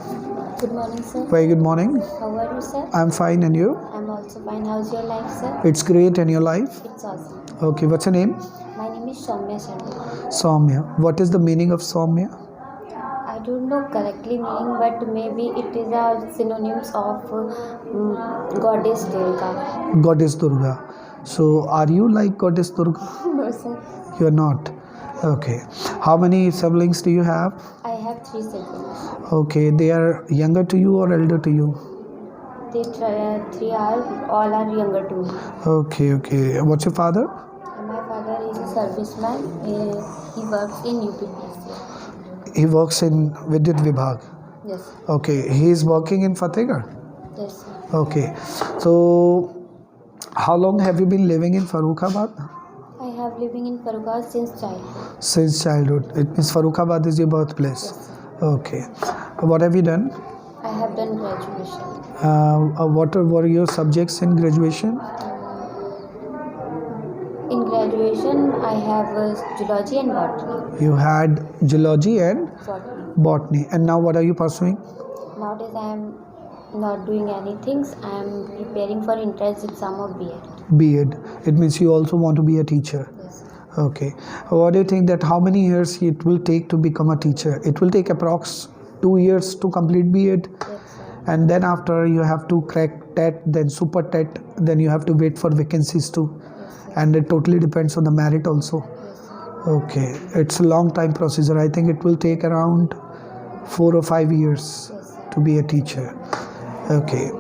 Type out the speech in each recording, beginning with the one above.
Good morning, sir. Very good morning. How are you, sir? I'm fine, and you? I'm also fine. How's your life, sir? It's great, and your life? It's awesome. Okay, what's your name? My name is Soumya Sharma. Soumya. What is the meaning of Soumya? I don't know correctly meaning, but maybe it is a synonyms of goddess Durga. Goddess Durga. So, are you like Goddess Durga? No, sir. You are not. Okay. How many siblings do you have? I have 3 siblings. Okay, they are younger to you or elder to you? They 3 are all are younger to me. Okay. What's your father? My father is a serviceman. He works in UPPC. He works in Vidyut Vibhag. Yes. Okay, he is working in Fatehgarh. Yes, sir. Okay, so how long have you been living in Farrukhabad? I have living in Farrukhabad since childhood. Since childhood. It means Farrukhabad is your birthplace. Yes, sir. Okay. What have you done? I have done graduation. What were your subjects in graduation? In graduation, I have zoology and botany. You had geology and Botany. botany. And now what are you pursuing? Nowadays, I am not doing anything. I am preparing for entrance exam of B.Ed. B.Ed. It means you also want to be a teacher. Yes. Okay. What do you think that how many years it will take to become a teacher? It will take approx 2 years to complete B.Ed. Yes, sir. And then after you have to crack TET, then super TET, then you have to wait for vacancies too. Yes, sir. And it totally depends on the merit also. Yes, sir. Okay, it's a long time procedure. I think it will take around 4 or 5 years Yes, sir. to be a teacher. Okay,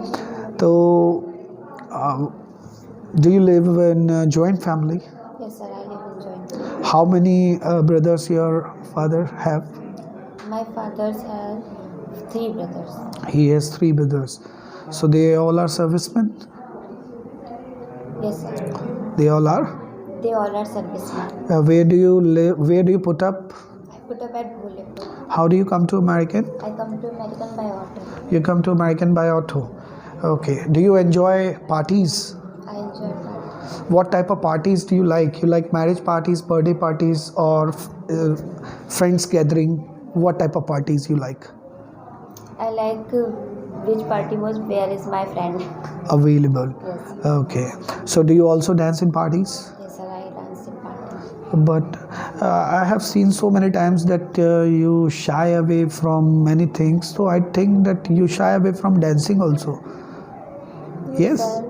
so do you live in a joint family? Yes, sir. I live in joint family. How many brothers your father have? My fathers have 3 brothers. He has 3 brothers. So they all are servicemen? Yes, sir. They all are? They all are servicemen. Where do you live? Where do you put up? I put up at Bholepur. How do you come to American? I come to American by auto. You come to American by auto. Okay. Do you enjoy parties? I enjoy parties. What type of parties do you like? You like marriage parties, birthday parties, or friends gathering? What type of parties you like? I like which party was where is my friend. Available. Yes. Okay. So do you also dance in parties? Yes, sir. I dance in parties. But I have seen so many times that you shy away from many things. So I think that you shy away from dancing also. Yes? Sir.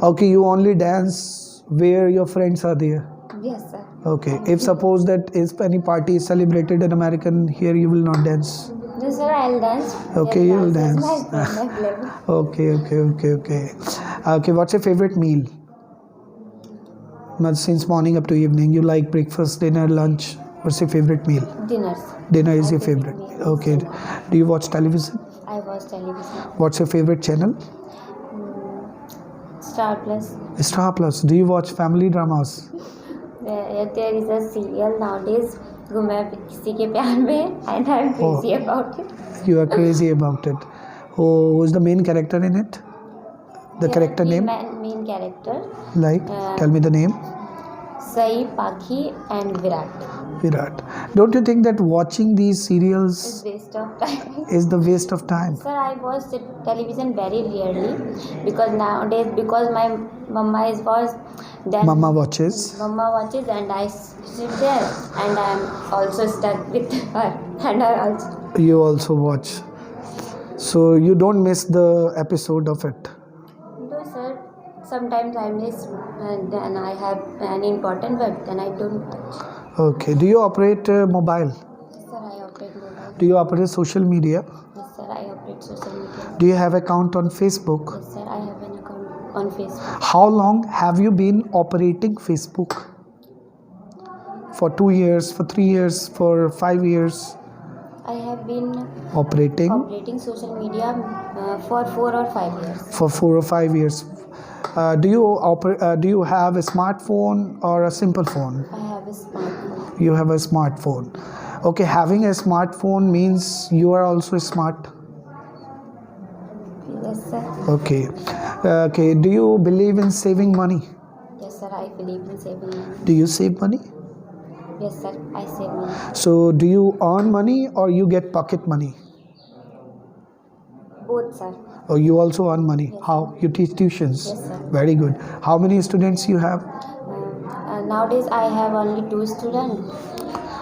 Okay, you only dance where your friends are there. Yes, sir. Okay. If suppose that if any party is celebrated in American, here you will not dance. No, sir. I'll dance. Okay, Yes, you'll dance is dance. my friend available. Okay. Okay, what's your favorite meal? Since morning up to evening, you like breakfast, dinner, lunch. What's your favorite meal? Dinners. Dinner is My your favorite favorite. meal. Okay. Do you watch television? I watch television. What's your favorite channel? Star Plus. Star Plus. Do you watch family dramas? There is a serial nowadays. जो मैं किसी के प्यार में and I'm crazy about it. You are crazy about it. Who is the main character in it? The There are character 3 name? main character. Like, tell me the name. Sai, Pakhi and Virat. Virat. Don't you think that watching these serials It's waste of time. is the waste of time? Sir, I watch the television very rarely because nowadays my mama was then Mama watches. Mama watches and I sit there and I am also stuck with her and I also You also watch. So you don't miss the episode of it. no sir. Sometimes I miss and then I have an important work then I don't watch. Okay. Do you operate mobile? Yes, sir, I operate mobile. Do you operate social media? Yes, sir, I operate social media. Do you have account on Facebook? Yes, sir, I have an account on Facebook. How long have you been operating Facebook? For 2 years, for 3 years, for 5 years? I have been Operating social media for 4 or 5 years. for 4 or 5 years. Do you have a smartphone or a simple phone? I have a smartphone. You have a smartphone. Okay, having a smartphone means you are also smart. Yes, sir. Okay. Okay. Do you believe in saving money? Yes, sir. I believe in saving money. Do you save money? Yes, sir. I save money. So do you earn money or you get pocket money? Both, sir. Oh, you also earn money. Yes, How? You teach tuitions. Yes, sir. Very good. How many students you have? Nowadays, I have only 2 students.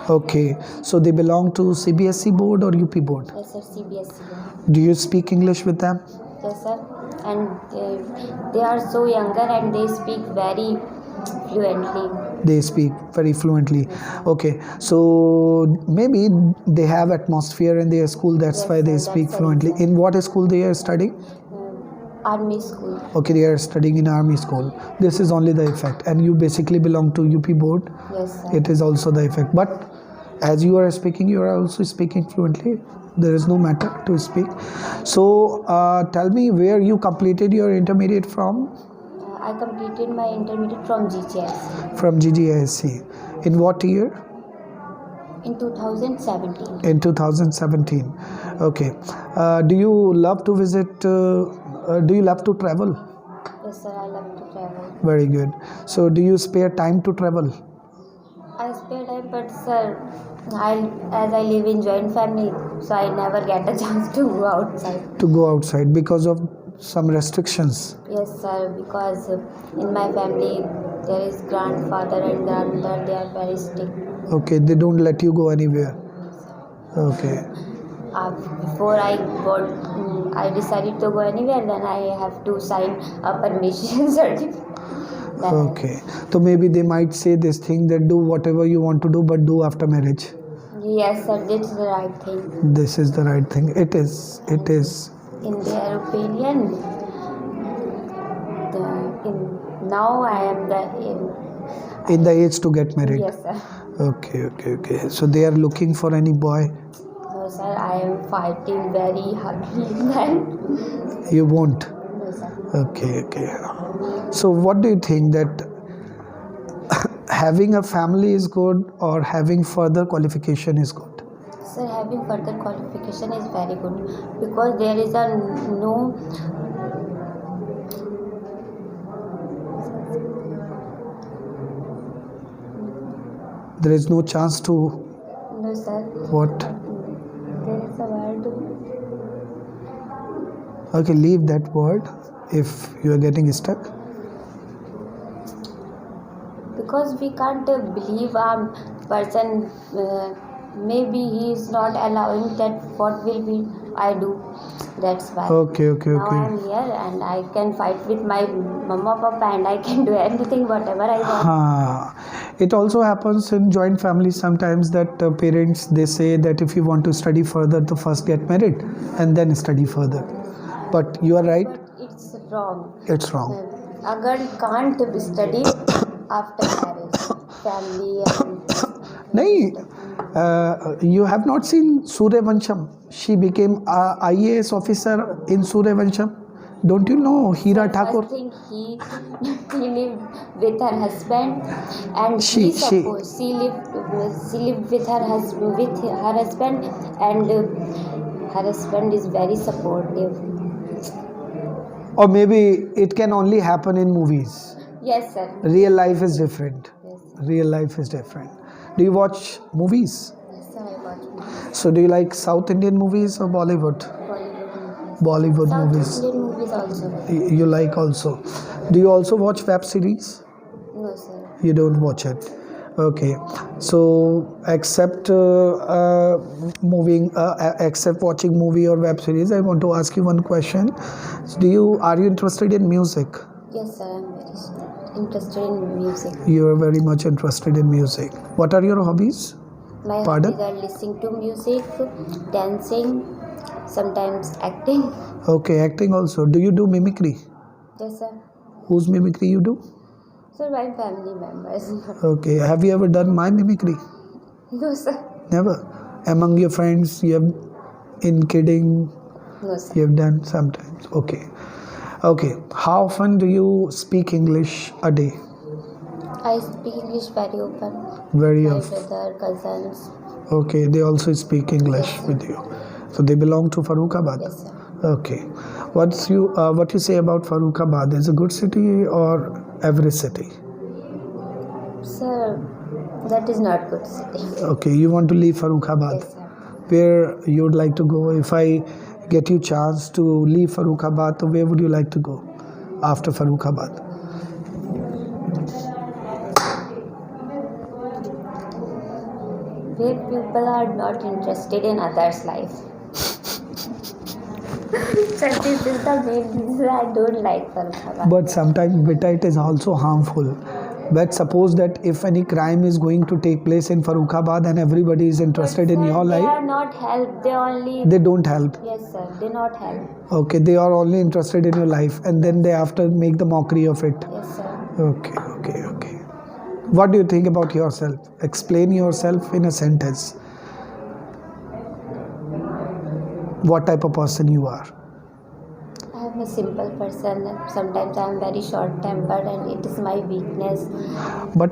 Okay. So they belong to CBSE board or UP board? Yes, sir. CBSE. Do you speak English with them? Yes, sir. And they are so younger and they speak very fluently. They speak very fluently. Okay. So maybe they have atmosphere in their school. That's Yes, why they sir, speak that's the fluently. reason. In what school they are studying? Army school. Okay, they are studying in army school. This is only the effect. And you basically belong to UP board. Yes, sir. It is also the effect. But as you are speaking, you are also speaking fluently. There is no matter to speak. So tell me where you completed your intermediate from? I completed my intermediate from GCS From GGISC. In what year? in 2017. In 2017. Okay. Do you love to visit? Do you love to travel? Yes, sir. I love to travel. Very good. So do you spare time to travel? I spare time, but sir, as I live in joint family, so I never get a chance to go outside. To go outside because of some restrictions. Yes, sir. Because in my family there is grandfather and grandmother. They are very strict. Okay, they don't let you go anywhere. Okay. Before I decided to go anywhere, then I have to sign a permission certificate. Okay. So maybe they might say this thing that do whatever you want to do, but do after marriage. Yes, sir. That's the right thing. This is the right thing. It is. It is. In their opinion, now I am In the age to get married. Yes, sir. Okay, okay, okay. So they are looking for any boy. No, sir. I am fighting very hardly. Then. You won't. No, sir. Okay, okay. So what do you think that having a family is good or having further qualification is good? Sir, having further qualification is very good because there is a no. There is no chance to No, sir. what? There is a word. Okay, leave that word if you are getting stuck. Because we can't believe a person. Maybe he is not allowing that. What will be I do? That's why. Okay, okay, Now I okay. am here and I can fight with my mama, papa, and I can do anything, whatever I want. It also happens in joint families sometimes that parents they say that if you want to study further, to first get married and then study further. But you are right. But it's wrong. It's wrong. A girl can't study after marriage, family and. Nahi, you have not seen Suryavansham. She became a IAS officer in Suryavansham. Don't you know Hira Thakur? I think he lived with her husband, and She lived with her husband, and her husband is very supportive. Or maybe it can only happen in movies. Yes, sir. Real life is different. Yes, sir. Real life is different. Do you watch movies? Yes, sir. I watch movies. So do you like South Indian movies or Bollywood? Bollywood movies. Bollywood South movies. Indian movies also. You like also. Do you also watch web series? No, sir. You don't watch it. Okay. So except except watching movie or web series, I want to ask you one question. Are you interested in music? Yes, sir. I'm very interested in music. You are very much interested in music. What are your hobbies? My Pardon? hobbies are listening to music, dancing, sometimes acting. Okay, acting also. Do you do mimicry? Yes, sir. Whose mimicry you do? So my family members. Okay. Have you ever done my mimicry? No, sir. Never. Among your friends, you have in kidding, No, sir. you have done sometimes. Okay. Okay. How often do you speak English a day? I speak English very often. Very My often. brother, cousins. Okay. They also speak English Yes, sir. with you. So they belong to Farooqabad. Yes, sir. Okay. What you say about Farooqabad? Is a good city or average city? Sir, that is not good city. Okay. You want to leave Farooqabad? Yes, sir. where you would like to go? If I get you chance to leave Farrukhabad, so where would you like to go after Farrukhabad? Where people are not interested in others' life. So this is the main reason I don't like Farrukhabad. But sometimes, beta, it is also harmful. But suppose that if any crime is going to take place in Farrukhabad and everybody is interested in your They life, are not help. They only. they don't help. Yes, sir. They not help. Okay, they are only interested in your life, and then they after make the mockery of it. Yes, sir. Okay. What do you think about yourself? Explain yourself in a sentence. What type of person you are? I am a simple person. Sometimes I am very short-tempered, and it is my weakness. But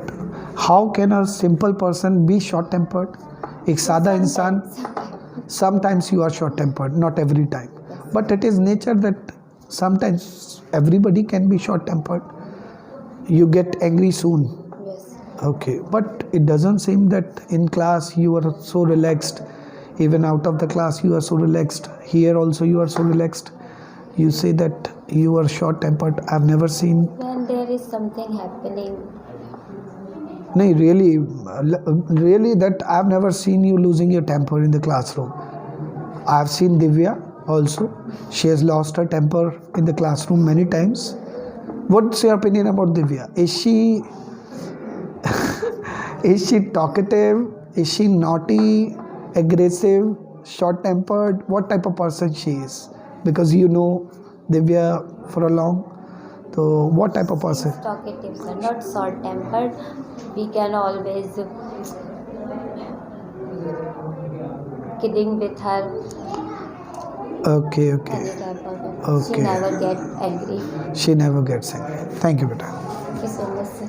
how can a simple person be short-tempered? एक सादा इंसान, sometimes you are short-tempered, not every time. But it is nature that sometimes everybody can be short-tempered. You get angry soon. Yes. Okay, but it doesn't seem that in class you are so relaxed. Even out of the class you are so relaxed. Here also you are so relaxed. You say that you are short-tempered. I've never seen. When there is something happening, No, really that I've never seen you losing your temper in the classroom. I've seen Divya also. She has lost her temper in the classroom many times. What's your opinion about Divya? Is she talkative? Is she naughty, aggressive, short-tempered? What type of person she is? Because you know Divya for a long. So what type of person? talkative, sir, not short-tempered. We can always kidding with her. Okay. Any type of it. Okay. She never get angry. She never gets angry. Thank you, beta. Thank you so much, sir.